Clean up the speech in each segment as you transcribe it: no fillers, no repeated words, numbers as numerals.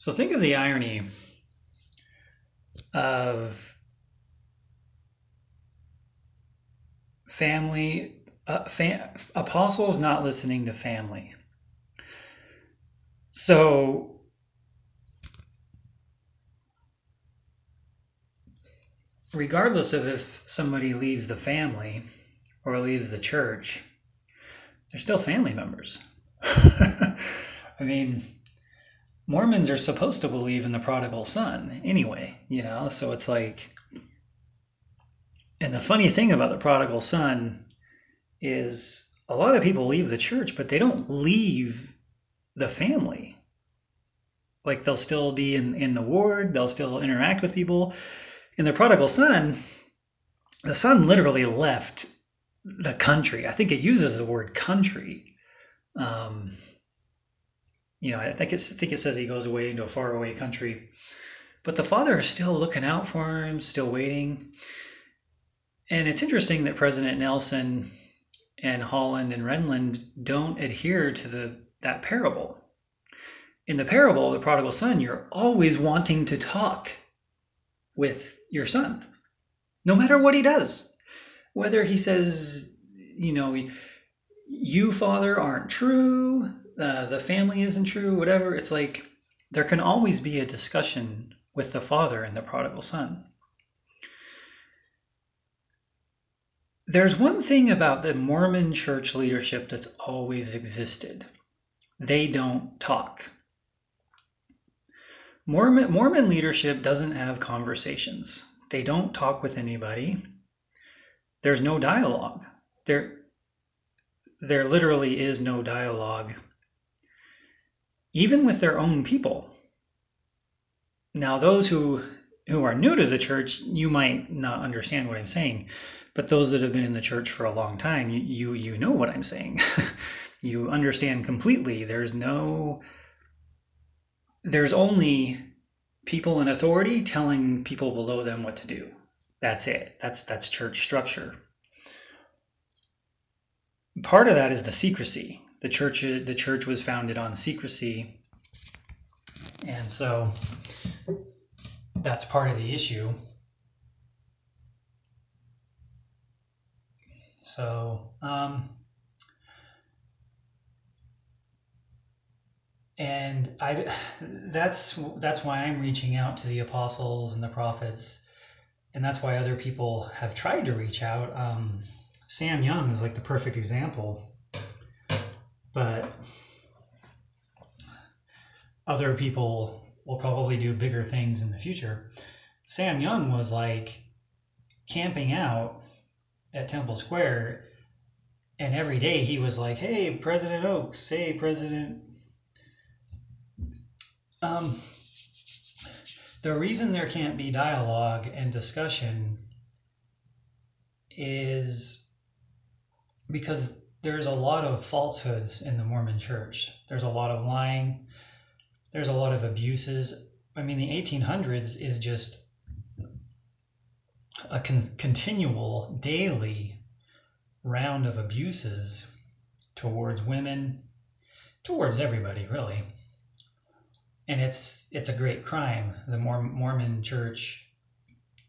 So think of the irony of family, apostles not listening to family. So regardless of if somebody leaves the family or leaves the church, they're still family members. I mean, Mormons are supposed to believe in the prodigal son anyway, so it's like, and the funny thing about the prodigal son is a lot of people leave the church, but they don't leave the family. Like, they'll still be in the ward, they'll still interact with people. In the prodigal son, the son literally left the country. I think it uses the word country. I think it says he goes away into a faraway country, but the father is still looking out for him, still waiting. And it's interesting that President Nelson and Holland and Renland don't adhere to that parable. In the parable, the prodigal son, you're always wanting to talk with your son, no matter what he does. Whether he says, you, father, aren't true, the family isn't true, whatever. It's like there can always be a discussion with the father and the prodigal son. There's one thing about the Mormon church leadership that's always existed. They don't talk. Mormon leadership doesn't have conversations. They don't talk with anybody. There's no dialogue. There literally is no dialogue, even with their own people. Now, those who are new to the church, you might not understand what I'm saying, but those that have been in the church for a long time, you know what I'm saying. You understand completely. There's only people in authority telling people below them what to do. That's it. That's church structure. Part of that is the secrecy. The church was founded on secrecy, and so that's part of the issue. So, and that's why I'm reaching out to the apostles and the prophets, and that's why other people have tried to reach out. Sam Young is like the perfect example, but other people will probably do bigger things in the future. Sam Young was like camping out at Temple Square, and every day he was like, hey, President Oaks, hey, President. The reason there can't be dialogue and discussion is because there's a lot of falsehoods in the Mormon church. There's a lot of lying. There's a lot of abuses. I mean, the 1800s is just a continual, daily round of abuses towards women, towards everybody, really. And it's a great crime. The Mormon church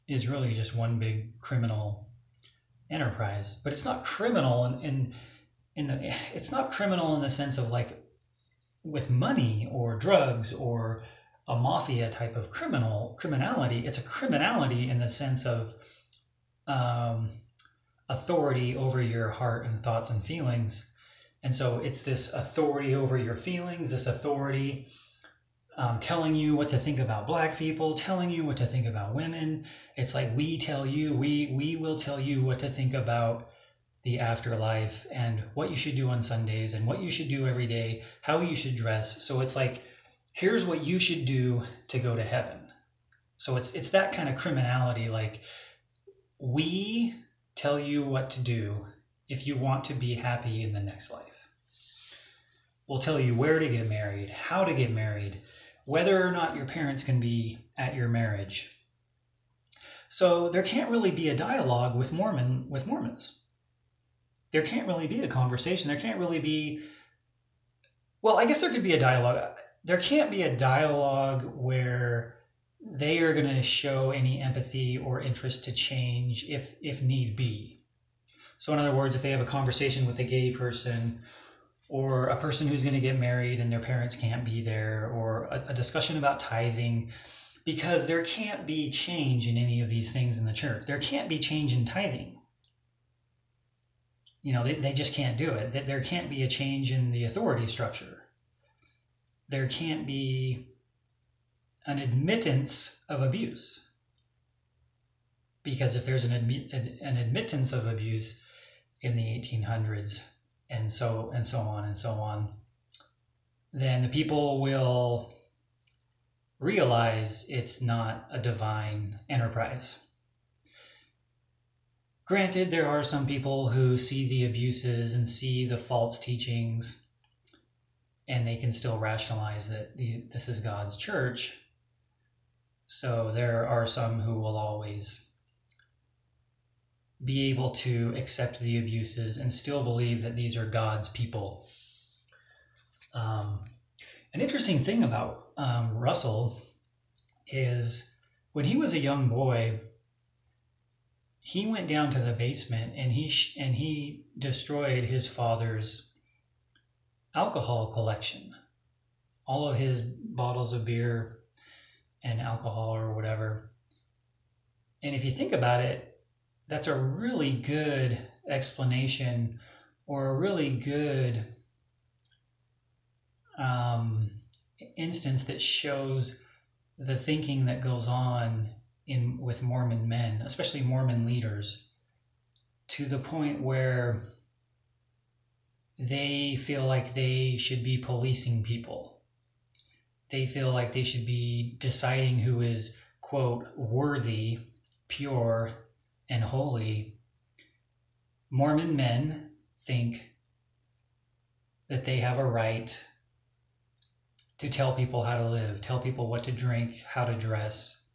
is really just one big criminal enterprise, but it's not criminal it's not criminal in the sense of like with money or drugs or a mafia type of criminality. It's a criminality in the sense of authority over your heart and thoughts and feelings. And so it's this authority over your feelings, this authority telling you what to think about black people, telling you what to think about women. It's like we will tell you what to think about the afterlife and what you should do on Sundays and what you should do every day, how you should dress. So it's like, here's what you should do to go to heaven. So it's that kind of criminality. Like, we tell you what to do if you want to be happy in the next life. We'll tell you where to get married, how to get married, whether or not your parents can be at your marriage. So there can't really be a dialogue with Mormons. There can't really be a conversation. There can't really be, well, I guess there could be a dialogue. there can't be a dialogue where they are going to show any empathy or interest to change if need be. So in other words, if they have a conversation with a gay person, or a person who's going to get married and their parents can't be there, or a discussion about tithing, because there can't be change in any of these things in the church. There can't be change in tithing. They just can't do it. There can't be a change in the authority structure. There can't be an admittance of abuse. Because if there's an admittance of abuse in the 1800s, and so on, then the people will realize it's not a divine enterprise. Granted, there are some people who see the abuses and see the false teachings, and they can still rationalize that this is God's church. So there are some who will always be able to accept the abuses and still believe that these are God's people. An interesting thing about Russell is when he was a young boy, he went down to the basement and he destroyed his father's alcohol collection, all of his bottles of beer and alcohol or whatever. And if you think about it, that's a really good explanation, or a really good instance that shows the thinking that goes on with Mormon men, especially Mormon leaders, to the point where they feel like they should be policing people. They feel like they should be deciding who is, quote, worthy, pure, and holy. Mormon men think that they have a right to tell people how to live, tell people what to drink, how to dress.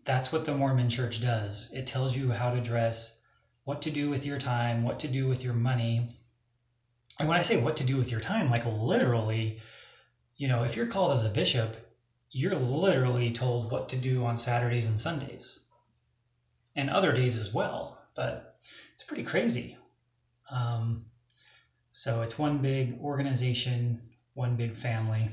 That's what the Mormon church does. It tells you how to dress, what to do with your time, what to do with your money. And when I say what to do with your time, like literally, if you're called as a bishop, you're literally told what to do on Saturdays and Sundays. And other days as well, but it's pretty crazy. So it's one big organization, one big family.